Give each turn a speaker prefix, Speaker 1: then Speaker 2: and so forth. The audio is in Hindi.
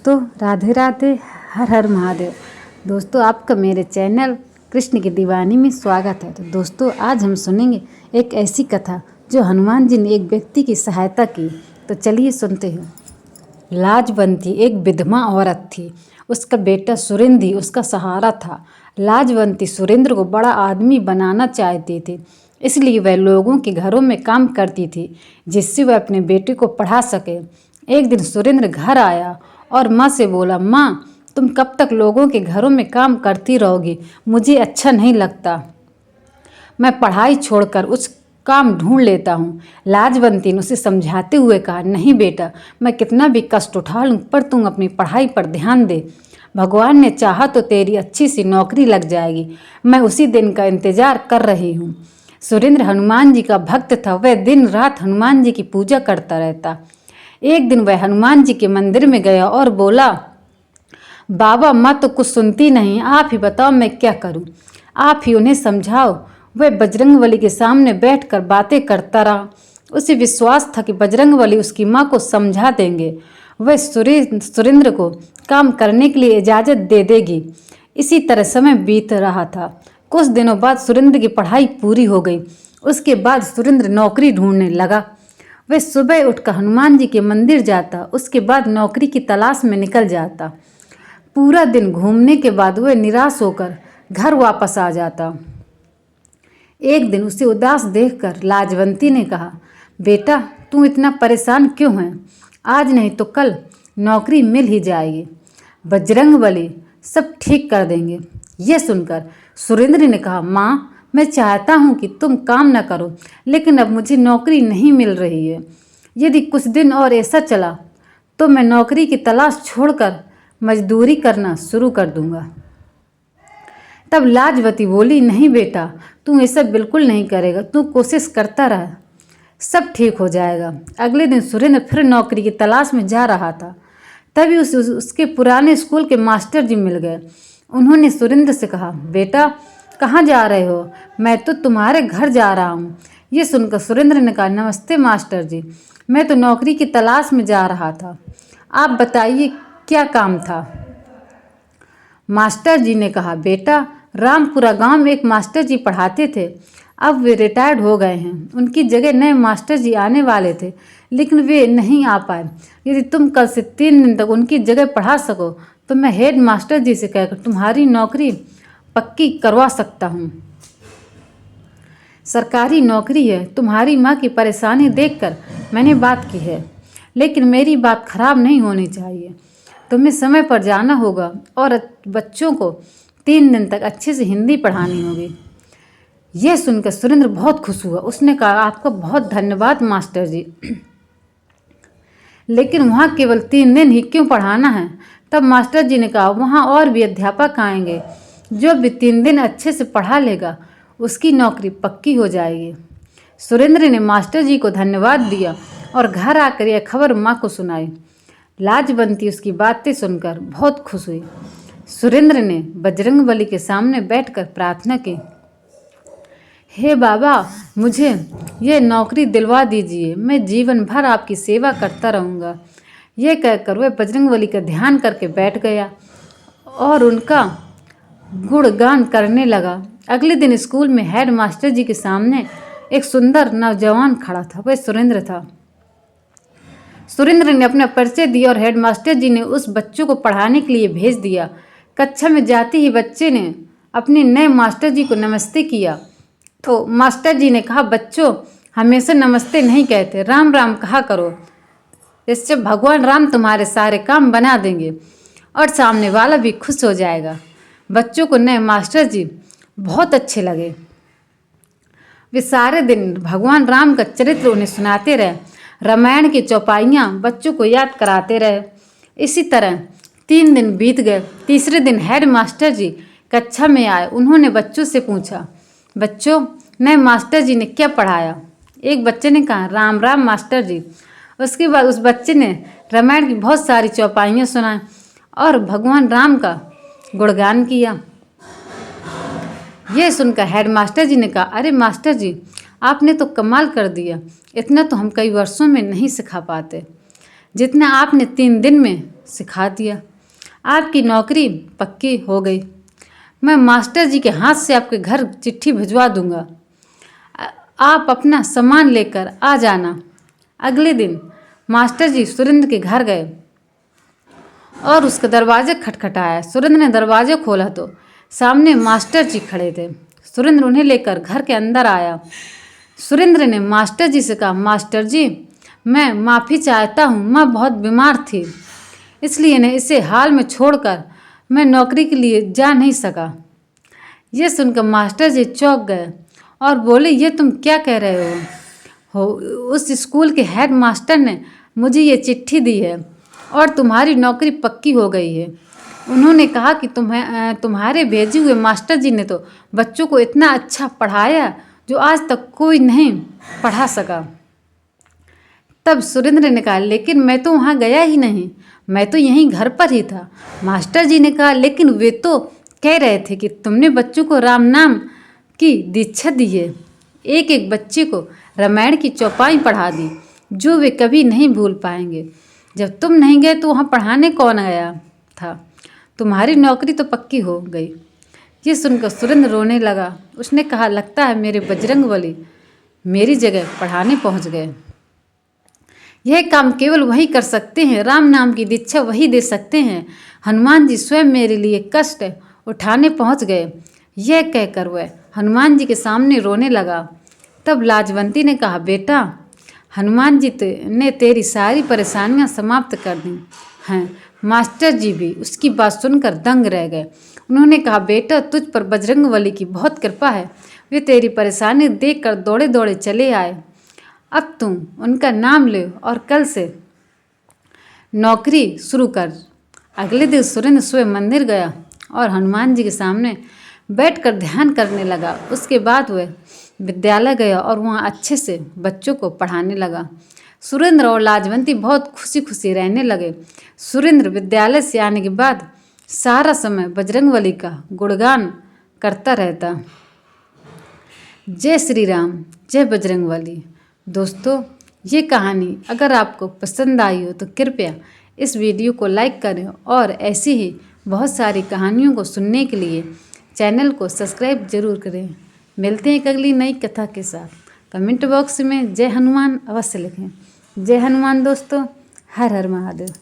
Speaker 1: दोस्तों राधे राधे, हर हर महादेव। दोस्तों आपका मेरे चैनल कृष्ण की दीवानी में स्वागत है। तो दोस्तों आज हम सुनेंगे एक ऐसी कथा जो हनुमान जी ने एक व्यक्ति की सहायता की। तो चलिए सुनते हैं। लाजवंती एक विधवा औरत थी। उसका बेटा सुरेंद्र ही उसका सहारा था। लाजवंती सुरेंद्र को बड़ा आदमी बनाना चाहती थी, इसलिए वह लोगों के घरों में काम करती थी जिससे वह अपने बेटे को पढ़ा सके। एक दिन सुरेंद्र घर आया और माँ से बोला, माँ तुम कब तक लोगों के घरों में काम करती रहोगी? मुझे अच्छा नहीं लगता, मैं पढ़ाई छोड़कर उस काम ढूंढ लेता हूँ। लाजवंती ने उसे समझाते हुए कहा, नहीं बेटा, मैं कितना भी कष्ट उठा लूँ पर तुम अपनी पढ़ाई पर ध्यान दे। भगवान ने चाहा तो तेरी अच्छी सी नौकरी लग जाएगी। मैं उसी दिन का इंतजार कर रही हूँ। सुरेंद्र हनुमान जी का भक्त था। वह दिन रात हनुमान जी की पूजा करता रहता। एक दिन वह हनुमान जी के मंदिर में गया और बोला, बाबा माँ तो कुछ सुनती नहीं, आप ही बताओ मैं क्या करूँ, आप ही उन्हें समझाओ। वह बजरंगबली के सामने बैठकर बातें करता रहा। उसे विश्वास था कि बजरंगबली उसकी माँ को समझा देंगे, वह सुरेंद्र को काम करने के लिए इजाज़त दे देगी। इसी तरह समय बीत रहा था। कुछ दिनों बाद सुरेंद्र की पढ़ाई पूरी हो गई। उसके बाद सुरेंद्र नौकरी ढूंढने लगा। वह सुबह उठकर हनुमान जी के मंदिर जाता, उसके बाद नौकरी की तलाश में निकल जाता। पूरा दिन घूमने के बाद वह निराश होकर घर वापस आ जाता। एक दिन उसे उदास देखकर लाजवंती ने कहा, बेटा तू इतना परेशान क्यों है? आज नहीं तो कल नौकरी मिल ही जाएगी, बजरंगबली सब ठीक कर देंगे। यह सुनकर सुरेंद्र ने कहा, माँ मैं चाहता हूँ कि तुम काम न करो, लेकिन अब मुझे नौकरी नहीं मिल रही है। यदि कुछ दिन और ऐसा चला तो मैं नौकरी की तलाश छोड़कर मजदूरी करना शुरू कर दूंगा। तब लाजवती बोली, नहीं बेटा, तू ऐसा बिल्कुल नहीं करेगा, तू कोशिश करता रह, सब ठीक हो जाएगा। अगले दिन सुरेंद्र फिर नौकरी की तलाश में जा रहा था। तभी उसके पुराने स्कूल के मास्टर जी मिल गए। उन्होंने सुरेंद्र से कहा, बेटा कहाँ जा रहे हो? मैं तो तुम्हारे घर जा रहा हूँ। ये सुनकर सुरेंद्र ने कहा, नमस्ते मास्टर जी, मैं तो नौकरी की तलाश में जा रहा था, आप बताइए क्या काम था? मास्टर जी ने कहा, बेटा रामपुरा गांव में एक मास्टर जी पढ़ाते थे, अब वे रिटायर्ड हो गए हैं। उनकी जगह नए मास्टर जी आने वाले थे, लेकिन वे नहीं आ पाए। यदि तुम कल से 3 दिन तक उनकी जगह पढ़ा सको तो मैं हेड मास्टर जी से कहकर तुम्हारी नौकरी पक्की करवा सकता हूँ। सरकारी नौकरी है। तुम्हारी माँ की परेशानी देखकर मैंने बात की है, लेकिन मेरी बात खराब नहीं होनी चाहिए। तुम्हें समय पर जाना होगा और बच्चों को 3 दिन तक अच्छे से हिंदी पढ़ानी होगी। यह सुनकर सुरेंद्र बहुत खुश हुआ। उसने कहा, आपका बहुत धन्यवाद मास्टर जी, लेकिन वहाँ केवल 3 दिन ही क्यों पढ़ाना है? तब मास्टर जी ने कहा, वहाँ और भी अध्यापक आएंगे, जो भी 3 दिन अच्छे से पढ़ा लेगा उसकी नौकरी पक्की हो जाएगी। सुरेंद्र ने मास्टर जी को धन्यवाद दिया और घर आकर यह खबर माँ को सुनाई। लाजवंती उसकी बातें सुनकर बहुत खुश हुई। सुरेंद्र ने बजरंगबली के सामने बैठकर प्रार्थना की, हे बाबा मुझे यह नौकरी दिलवा दीजिए, मैं जीवन भर आपकी सेवा करता रहूँगा। यह कहकर वह बजरंगबली का ध्यान करके बैठ गया और उनका गुणगान करने लगा। अगले दिन स्कूल में हेड मास्टर जी के सामने एक सुंदर नौजवान खड़ा था। वह सुरेंद्र था। सुरेंद्र ने अपना परिचय दिया और हेडमास्टर जी ने उस बच्चों को पढ़ाने के लिए भेज दिया। कक्षा में जाते ही बच्चे ने अपने नए मास्टर जी को नमस्ते किया तो मास्टर जी ने कहा, बच्चों हमेशा नमस्ते नहीं कहते, राम राम कहा करो, इससे भगवान राम तुम्हारे सारे काम बना देंगे और सामने वाला भी खुश हो जाएगा। बच्चों को नए मास्टर जी बहुत अच्छे लगे। वे सारे दिन भगवान राम का चरित्र उन्हें सुनाते रहे, रामायण की चौपाइयाँ बच्चों को याद कराते रहे। इसी तरह 3 दिन बीत गए। तीसरे दिन हेड मास्टर जी कक्षा में आए। उन्होंने बच्चों से पूछा, बच्चों नए मास्टर जी ने क्या पढ़ाया? एक बच्चे ने कहा, राम राम मास्टर जी। उसके बाद उस बच्चे ने रामायण की बहुत सारी चौपाइयाँ सुनाई और भगवान राम का गुणगान किया। यह सुनकर हेड मास्टर जी ने कहा, अरे मास्टर जी आपने तो कमाल कर दिया, इतना तो हम कई वर्षों में नहीं सिखा पाते, जितना आपने 3 दिन में सिखा दिया। आपकी नौकरी पक्की हो गई। मैं मास्टर जी के हाथ से आपके घर चिट्ठी भिजवा दूंगा। आप अपना सामान लेकर आ जाना। अगले दिन मास्टर जी सुरेंद्र के घर गए और उसका दरवाज़ा खटखटाया। सुरेंद्र ने दरवाज़ा खोला तो सामने मास्टर जी खड़े थे। सुरेंद्र उन्हें लेकर घर के अंदर आया। सुरेंद्र ने मास्टर जी से कहा, मास्टर जी, मैं माफ़ी चाहता हूँ, मैं बहुत बीमार थी, इसलिए ने इसे हाल में छोड़कर मैं नौकरी के लिए जा नहीं सका। ये सुनकर मास्टर जी चौंक गए और बोले, ये तुम क्या कह रहे हो? उस स्कूल के हेड मास्टर ने मुझे ये चिट्ठी दी है और तुम्हारी नौकरी पक्की हो गई है। उन्होंने कहा कि तुम्हारे भेजे हुए मास्टर जी ने तो बच्चों को इतना अच्छा पढ़ाया जो आज तक कोई नहीं पढ़ा सका। तब सुरेंद्र ने कहा, लेकिन मैं तो वहाँ गया ही नहीं, मैं तो यहीं घर पर ही था। मास्टर जी ने कहा, लेकिन वे तो कह रहे थे कि तुमने बच्चों को राम नाम की दीक्षा दी है। एक एक बच्चे को रामायण की चौपाई पढ़ा दी जो वे कभी नहीं भूल पाएंगे। जब तुम नहीं गए तो वहाँ पढ़ाने कौन गया था? तुम्हारी नौकरी तो पक्की हो गई। ये सुनकर सुरेंद्र रोने लगा। उसने कहा, लगता है मेरे बजरंगबली मेरी जगह पढ़ाने पहुँच गए। यह काम केवल वही कर सकते हैं, राम नाम की दीक्षा वही दे सकते हैं। हनुमान जी स्वयं मेरे लिए कष्ट उठाने पहुँच गए। यह कहकर वह हनुमान जी के सामने रोने लगा। तब लाजवंती ने कहा, बेटा, हनुमान जी ने तेरी सारी परेशानियां समाप्त कर दी हैं। मास्टर जी भी उसकी बात सुनकर दंग रह गए। उन्होंने कहा, बेटा, तुझ पर बजरंगबली की बहुत कृपा है, वे तेरी परेशानी देखकर दौड़े दौड़े चले आए। अब तुम उनका नाम ले और कल से नौकरी शुरू कर। अगले दिन सुरेंद्र स्वयं मंदिर गया और हनुमान जी के सामने बैठकर ध्यान करने लगा। उसके बाद वह विद्यालय गया और वहाँ अच्छे से बच्चों को पढ़ाने लगा। सुरेंद्र और लाजवंती बहुत खुशी खुशी रहने लगे। सुरेंद्र विद्यालय से आने के बाद सारा समय बजरंगबली का गुणगान करता रहता। जय श्री राम, जय बजरंगबली। दोस्तों, ये कहानी अगर आपको पसंद आई हो तो कृपया इस वीडियो को लाइक करें और ऐसी ही बहुत सारी कहानियों को सुनने के लिए चैनल को सब्सक्राइब जरूर करें। मिलते हैं एक अगली नई कथा के साथ। कमेंट बॉक्स में जय हनुमान अवश्य लिखें। जय हनुमान दोस्तों। हर हर महादेव।